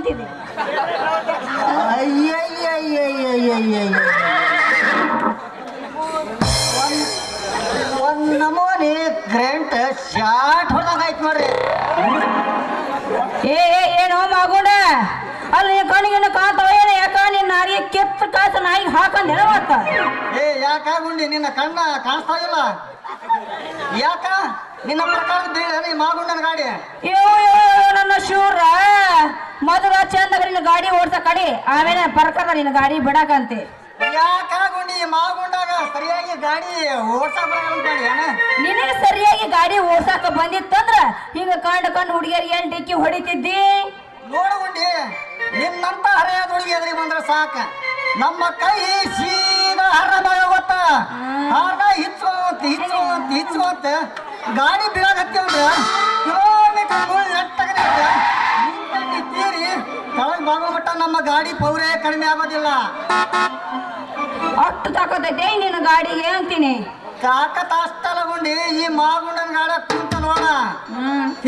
ಅಂತಿದ್ದೆ. ಒಂದ್ ನಮೂನಿ ಗ್ರೆಂಟ್ ಶಾಟ್ ಹೊಡೆದಂಗ ಆಯ್ತು ನೋಡ್ರಿ. ಏನೋ ಮಗುಡ ಅಲ್ಲಿ ಕಣಿಗಿನ ಕಾತಾವ ಏನ ಯಾಕ ನಿನ್ನ ನಾರಿಗೆ ಕೆತ್ತ ಕಾಸ ನಾಯಿಗೆ ಹಾಕಂದ ಹೇಳವತ್ತ. ಯಾಕ ಗುಂಡಿ ನಿನ್ನ ಕಣ್ಣ ಕಾಣಿಸ್ತಾ ಇಲ್ಲ? ಯಾಕ ನಿನ್ನ ಪ್ರಕಾರ ಬೀಳ ಮಾಗುಂಡನ ಗಾಡಿ? ಅಯ್ಯೋ ನನ್ನ ಶೂರ ಮೊದಲ ಚಂದಾಗ ನಿನ್ನ ಗಾಡಿ ಓಡ್ಸ ಕಡಿ, ಆಮೇಲೆ ಬರ್ಕದ ನಿನ್ನ ಗಾಡಿ ಬಿಡಕಂತೆ. ಯಾಕ ಗುಂಡಿ ಮಾಗುಂಡಾಗ ಸರಿಯಾಗಿ ಗಾಡಿ ಓಡ್ಸಾಕ ಬರಲ್ಲ? ನಿನಗೆ ಸರಿಯಾಗಿ ಗಾಡಿ ಓಡ್ಸಾಕ ಬಂದಿತ್ತಂದ್ರ ಹಿಂಗ ಕಂಡು ಹುಡುಗಿಯರಿಗೆ ಏನ್ ಡಿಕ್ಕಿ ಹೊಡಿತಿದ್ದಿ? ನೋಡುಗುಂಡಿ ನಿನ್ನಂತ ಹರಿಯಾದ ಹುಡುಗಿ ಎದುರಿಗೆ ಬಂದ್ರೆ ಸಾಕ ನಮ್ಮ ಕೈ ಸೀದಾ ಹರ್ರ ಗೊತ್ತ. ಹಾರ್ದ ಹಿಚ್ಚುವಂತ ಗಾಡಿ ಬೀಳಾಗತ್ತೇವ್ರ ಕಿಲೋಮೀಟರ್ ನೆಟ್ಟಗನೆ ತೀರಿ ತಳಗ್ ಬಾಗೋ ಮಟ್ಟ ನಮ್ಮ ಗಾಡಿ ಪೌರೇ ಕಡಿಮೆ ಆಗೋದಿಲ್ಲ. ಅಷ್ಟು ತಾಕತೈತೆ ನಿನ್ನ ಗಾಡಿಗೆ ಅಂತೀನಿ. ತಾಕತ್ ಅಷ್ಟಲಗುಂಡಿ ಈ ಮಾಗುಂಡನ ಗಾಡ ಕುಂತ ನೋಡ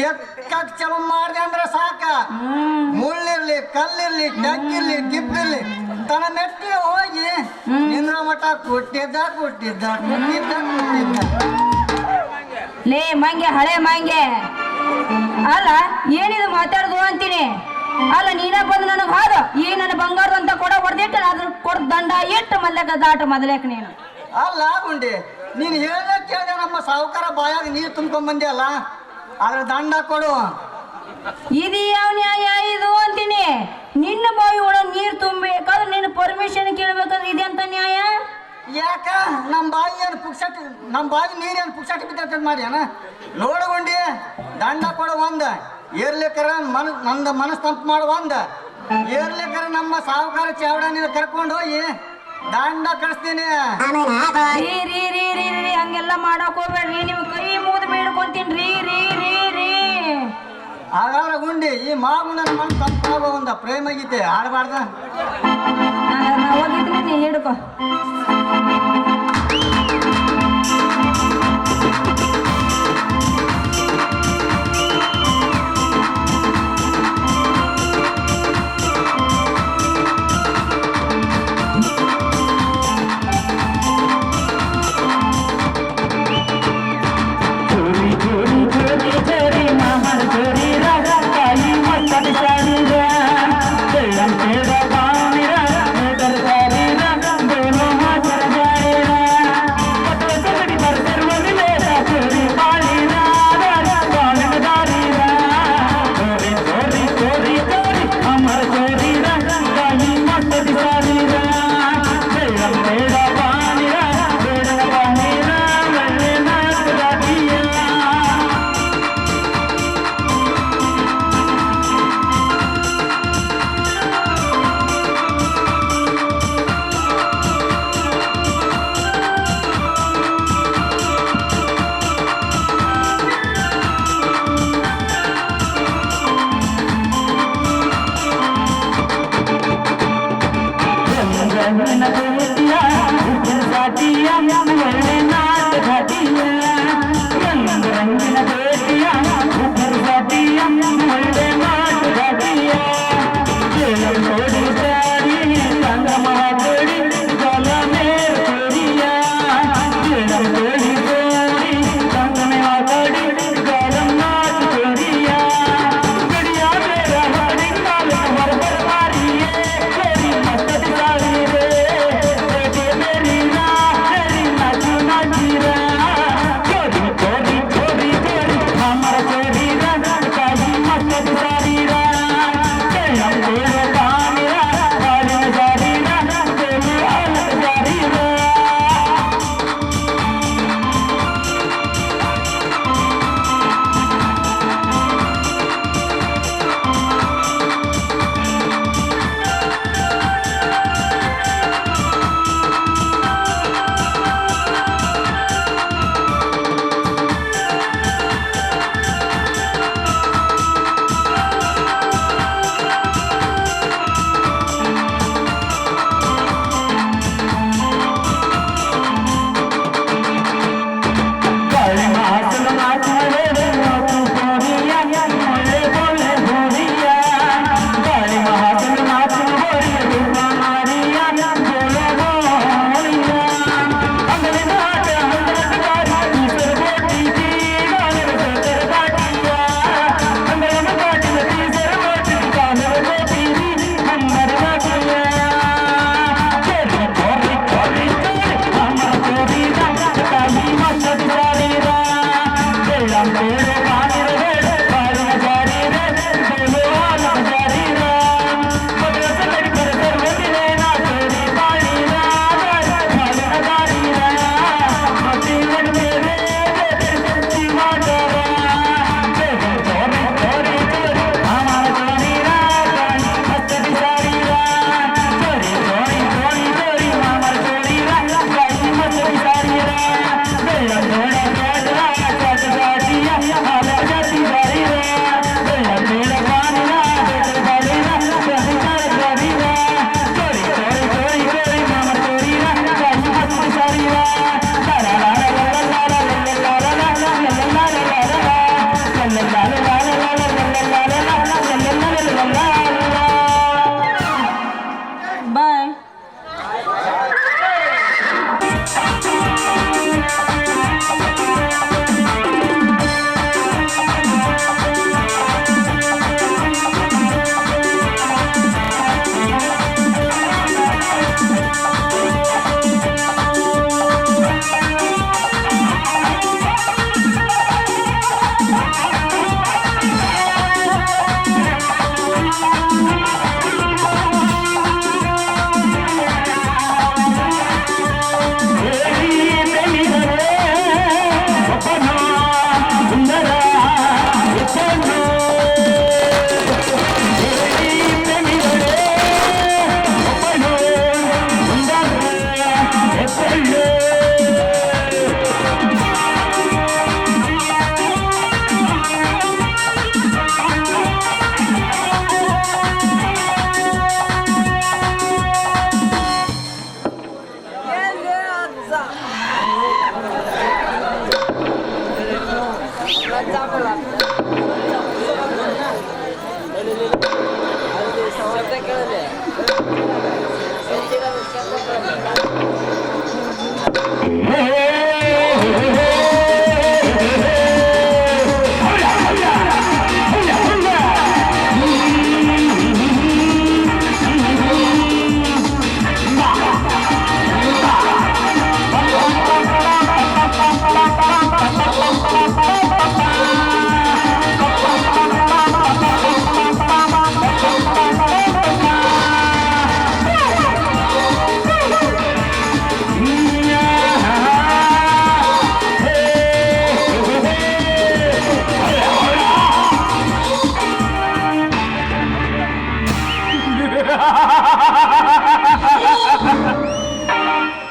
ಎಕ್ಕಕ್ ಚಲೋ ಮಾಡ್ದೆ ಅಂದ್ರೆ ಸಾಕ. ಮುಳ್ಳಿರ್ಲಿ ಕಲ್ಲಿರ್ಲಿ ಡಕ್ಕಿರ್ಲಿ ಗಿಬ್ಬಿರ್ಲಿ ತನ್ನ ಮೆಟ್ಟಿಗೆ ಹೋಗಿ ನಿಂದ್ರ ಮಠ ಕೊಟ್ಟಿದ್ದ. ಲೇ ಮಂಗೆ, ಹಳೆ ಮಂಗೆ ಅಲ್ಲ ಏನಿದು ಮಾತಾಡುದು ಅಂತೀನಿ. ಅಲ್ಲ ನೀನ ಬಂದು ನನಗೆ ಹಾದು ಈ ನನ್ನ ಬಂಗಾರದ ಅಂತ ಕೊಡ ಹೊಡೆದಿಟ್ಟು ಅದ್ರ ಕೊಡ ದಂಡ ಇಟ್ಟು ಮಲ್ಲೆಕ ದಾಟ ಮೊದಲೇಕ ನೀನು. ಅಲ್ಲ ಗುಂಡಿ ನೀನು ಹೇಳ ಕೇಳಿದೆ ನಮ್ಮ ಸಾವುಕಾರ ಬಾಯಾಗ ನೀರು ತುಂಬ್ಕೊಂಡ್ ಬಂದಿ ಅಲ್ಲ, ಅದ್ರ ದಂಡ ಕೊಡು. ಇದು ಯಾವ ನ್ಯಾಯ ಇದು ಅಂತೀನಿ. ನಿನ್ನ ಬಾಯಿ ಒಳಗೆ ನೀರು ತುಂಬಬೇಕಾದ್ರೆ ನಿನ್ನ ಪರ್ಮಿಷನ್ ಕೇಳ್ಬೇಕಾದ್ರೆ ಇದೆ ಅಂತ ನ್ಯಾಯ? ಯಾಕ ನಮ್ಮ ಬಾವಿ ಏನು ಪುಕ್ಸಟ್ಟಿ, ನಮ್ಮ ಬಾವಿ ನೀರೇನು ಪುಕ್ಸಟ್ಟಿ ಬಿದ್ದ ಮಾಡ್ಯಾನ? ನೋಡುಗುಂಡಿ ದಂಡ ಕೊಡು ಒಂದ, ಏರ್ಲಿಕ್ಕರ ನಂದು ಮನಸ್ಸು ತಂಪು ಮಾಡು ಒಂದ, ಏರ್ಲಿಕ್ಕರ ನಮ್ಮ ಸಾವುಕಾರ ಚಾವಡ ನೀನು ಕರ್ಕೊಂಡು ಹೋಗಿ ದಂಡ ಕಳಿಸ್ತೀನಿ. ರೀ ಹಂಗೆಲ್ಲ ಮಾಡಕ್ ಹೋಗ್ಬೇಡ್ರಿ, ನಿಮ್ ಕೈ ಮುಗಿದು ಬೇಡ್ಕೊಂತೀನಿ ರೀ ರೀ ರೀ ರೀ. ಹಾಗಾದ್ರೆ ಗುಂಡಿ ಈ ಮಾಗುಂಡನ ಮನಸ್ಸು ತಂಪಾಗೋ ಒಂದ ಪ್ರೇಮ ಗೀತೆ ಆಡಬಾರ್ದ? ಹೋಗಿದ್ದೀನಿ ನೀ ಹಿಡ್ಕೊ.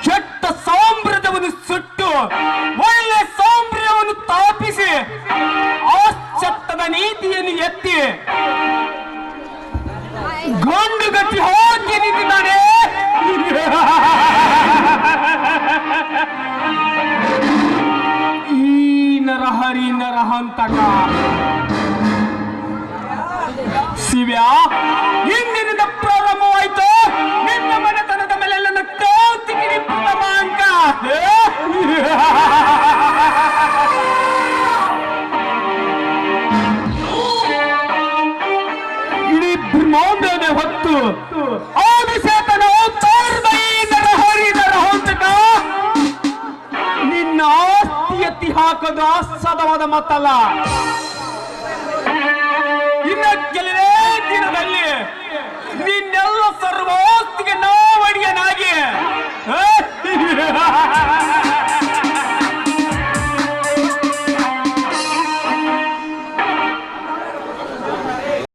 ಕೆಟ್ಟ ಸಾಂಬ್ರದವನ್ನು ಸುಟ್ಟು ಒಳ್ಳೆ ಸಾಂಬ್ರವನ್ನು ತಾಪಿಸಿ ಆಶ್ಚತ್ತದ ನೀತಿಯನ್ನು ಎತ್ತಿ ಗಂಡುಗಟ್ಟಿ ಹೋಗಿ ನಿಂತಿದ್ದಾನೆ. ಈ ನರಹರಿ ನರಹಂತಕ ಶಿವ್ಯ, ಇಂದಿನಿಂದ ಪ್ರಾರಂಭವಾಯ್ತು ನಿನ್ನ ಮನೆತನದ ಮೇಲೆ ನನ್ನ ಕಾಂತಿಗಿರಿ ಪ್ರಮಾಂಕ. ಇಡೀ ಬ್ರಹ್ಮಾಂಡನೇ ಹೊತ್ತು ಆದಿಶೇತನ ನರಹರಿ ನರಹಂತಕ ನಿನ್ನ ಆಸ್ತಿ ಎತ್ತಿ ಹಾಕೋದು ಅಸಾಧ್ಯವಾದ ಮಾತಲ್ಲ.